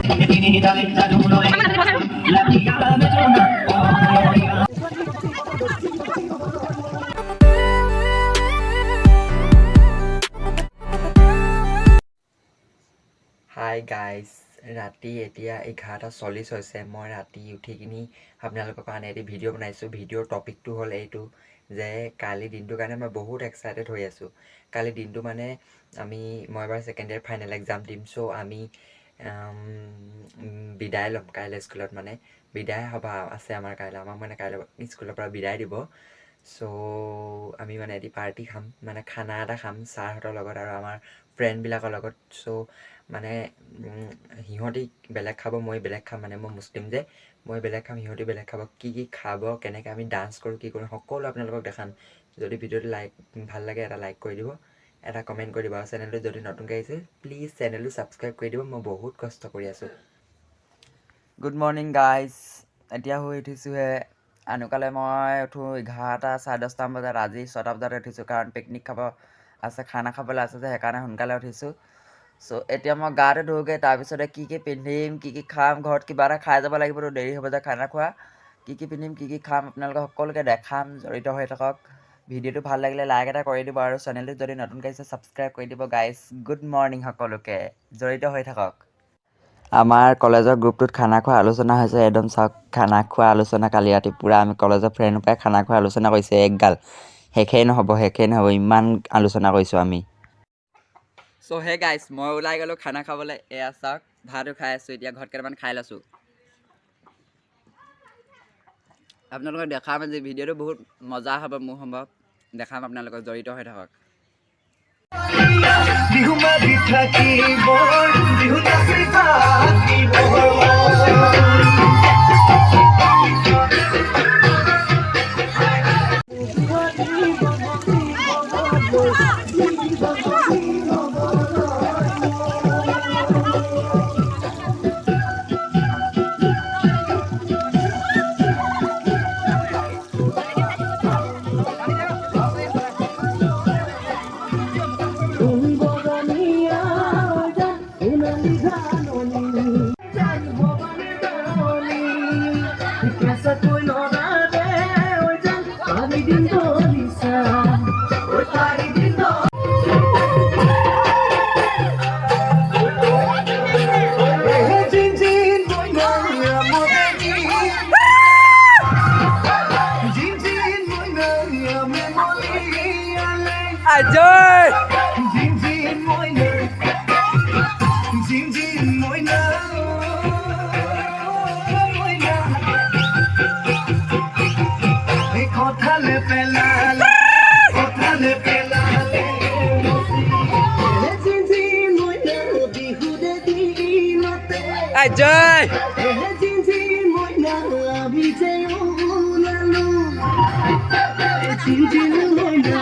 Hi guys ৰাতি এতিয়া 11:40 হৈছে মই ৰাতি উঠি কিনি আপোনালোকৰ কাৰণে এটি ভিডিঅ' বনাইছোঁ ভিডিঅ'ৰ টপিকটো হ'ল এইটো যে কালি দিনটোৰ কাৰণে মই বহুত এক্সাইটেড হৈ আছোঁ কালি দিনটো মানে মই এবাৰ ছেকেণ্ড ইয়েৰ ফাইনেল এক্সাম দিম চ' আমি বিদায় ল'ম কাইলৈ স্কুলত মানে বিদায় সভা আছে আমাৰ কাইলৈ আমাক মানে কাইলৈ স্কুলৰ পৰা বিদায় দিব চ' আমি মানে এটি পাৰ্টি খাম মানে খানা এটা খাম ছাৰহঁতৰ লগত আৰু আমাৰ ফ্ৰেণ্ডবিলাকৰ লগত চ' মানে সিহঁতি বেলেগ খাব মই বেলেগ খাম মানে মই মুছলিম যে মই বেলেগ খাম সিহঁতি বেলেগ খাব কি খাব কেনেকৈ আমি ডান্স কৰোঁ কি কৰোঁ সকলো আপোনালোকক দেখাম যদি ভিডিঅ'টো ভাল লাগে এটা লাইক কৰি দিব এটা কমেণ্ট কৰি দিব আৰু চেনেলটো যদি নতুনকৈ আহিছে প্লিজ চেনেলটো ছাবস্ক্ৰাইব কৰি দিব মই বহুত কষ্ট কৰি আছোঁ গুড মৰ্ণিং গাইজ এতিয়া শুই উঠিছোঁহে আনুকালে মই উঠোঁ 11টা 10:30 বজাত আজি 6টা বজাত উঠিছোঁ কাৰণ পিকনিক খাব আছে খানা খাবলৈ আছে যে সেইকাৰণে সোনকালে উঠিছোঁ চ' এতিয়া মই গাটো ধুওঁগৈ তাৰপিছতে কি পিন্ধিম কি খাম ঘৰত কিবা এটা খাই যাব লাগিবতো দেৰি হ'ব যে খানা খোৱা কি পিন্ধিম কি খাম আপোনালোকক সকলোকে দেখাম জড়িত হৈ থাকক ভিডিঅ'টো ভাল লাগিলে লাইক এটা কৰি দিব আৰু চেনেলটো যদি নতুনকৈ আহিছে ছাবস্ক্ৰাইব কৰি দিব গাইজ গুড মৰ্ণিং সকলোকে জড়িত হৈ থাকক আমাৰ কলেজৰ গ্ৰুপটোত খানা খোৱা আলোচনা হৈছে একদম চাওক খানা খোৱা আলোচনা কালি ৰাতি পূৰা আমি কলেজৰ ফ্ৰেণ্ডৰপৰাই খানা খোৱা আলোচনা কৰিছে একগাল শেষেই নহ'ব ইমান আলোচনা কৰিছোঁ আমি চ' হে গাইজ মই ওলাই গ'লোঁ খানা খাবলৈ এয়া চাওক ভাতো খাই আছোঁ এতিয়া ঘৰত কেইটামান খাই লৈছোঁ আপোনালোকক দেখাম আজি ভিডিঅ'টো বহুত মজা হ'ব মোৰ সম্ভৱ দেখাম আপোনালোকক জড়িত হৈ থাকক বিহু মাৰি থাকিব বিহু নাচি থাকিব Ajoy! Jin moi na, jin moi na, moi na. Ek hothale pelale, hothale pelale. Jin moi na, bihu de dinote. Ajoy! Jin moi na, abhi jayo lalu. Jin moi na.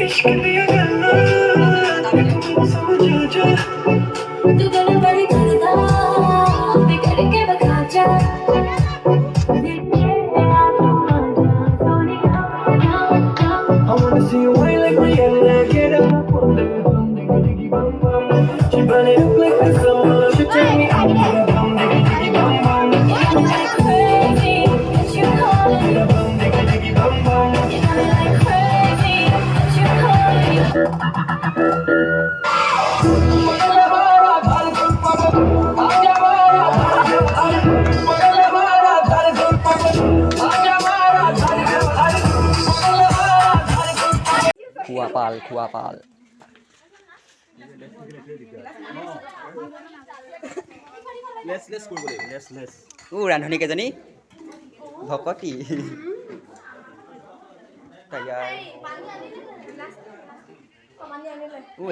इश्क दिया गल्ला समझ जा तू गल्ला बड़ी करदा बिगड़ के बखा जा I wanna see you wine like Rihanna, get up, put them bum, diggy diggy bum bum. She burn it up like the summer, she take me out, get up, bum, diggy diggy bum bum. You know like crazy, get you calling, get up, bum, diggy diggy bum bum. You know like crazy, get you calling. পাল খোৱা পাল ৰান্ধনী কেইজনী ভকতি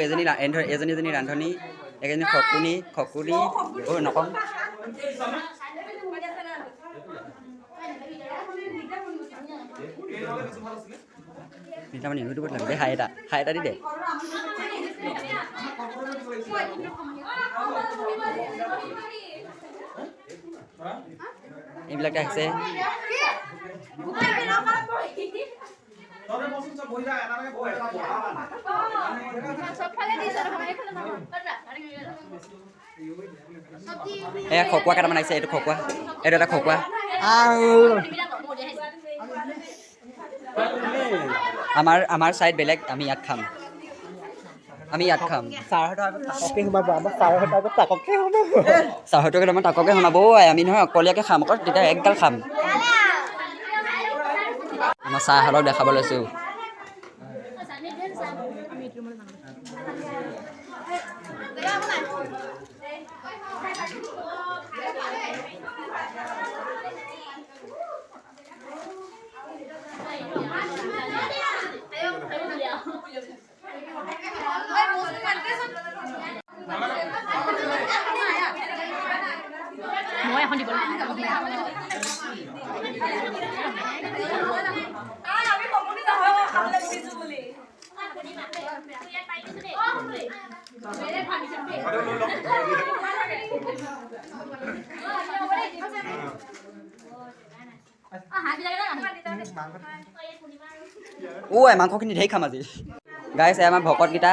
এজনী ৰান্ধনী এজনী খকুনি নকম মানে ইউটিউবত লাগে হাই এটা দি দে এইবিলাক আহিছে এয়া খকুৱা কেইটামান আহিছে এইটো খকুৱা এইটো এটা খকুৱা আমাৰ চাইড বেলেগ আমি ইয়াত খাম চাহটো কেইটামান তাককে শুনাব আমি নহয় অকলীয়াকৈ খাম আকৌ তেতিয়া একগাল খাম আমাৰ চাহহঁতক দেখাব লৈছোঁ মই এখন দিব মাংসখিনি ধেই খাম আজি গাইছ আমাৰ ভকতকেইটা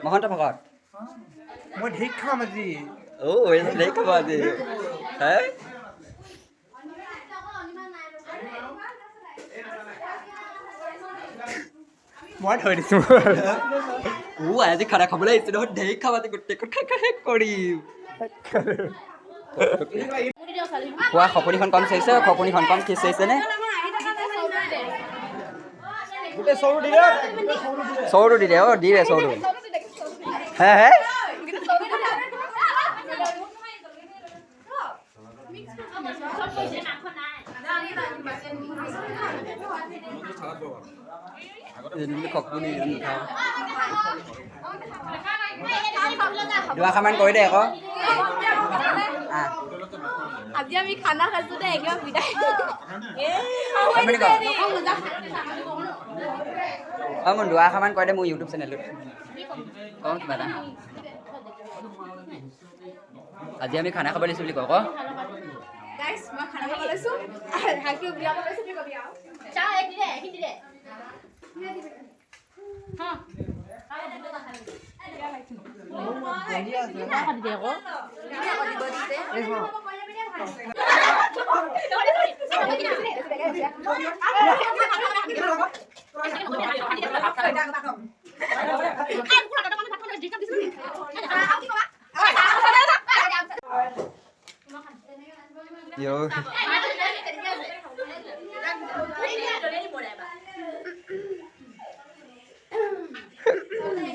মহন্ত ভকত মই ঢেক খাম আজি ঢেই খাব আজি হে মই থৈ দিছোঁ আজি খানা খাবলৈ আহিছোঁ নহয় ঢেই খাম আজি গোটেই কথা শেষ কৰিম খোৱা খপনিখন কম চাইছে খপনিখন কম খিচ চাইছেনে চৌটো দি দে দি দে চৌটো হে দুআষাৰমান কৰি দে আকৌ আজি আমি খানা খাইছো দে একদম বিদায় মোৰ দুআষাৰমান কৰি দে মোৰ ইউটিউব চেনেলটোত কওঁ কিবা এটা আজি আমি খানা খাব লৈছোঁ বুলি কওঁ আকৌ গাইস মই খানা খাব লৈছো হাকি বিয়া কৰিব লৈছো কবি আও চা এক দি দে হ্যাঁ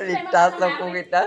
Rita sa kita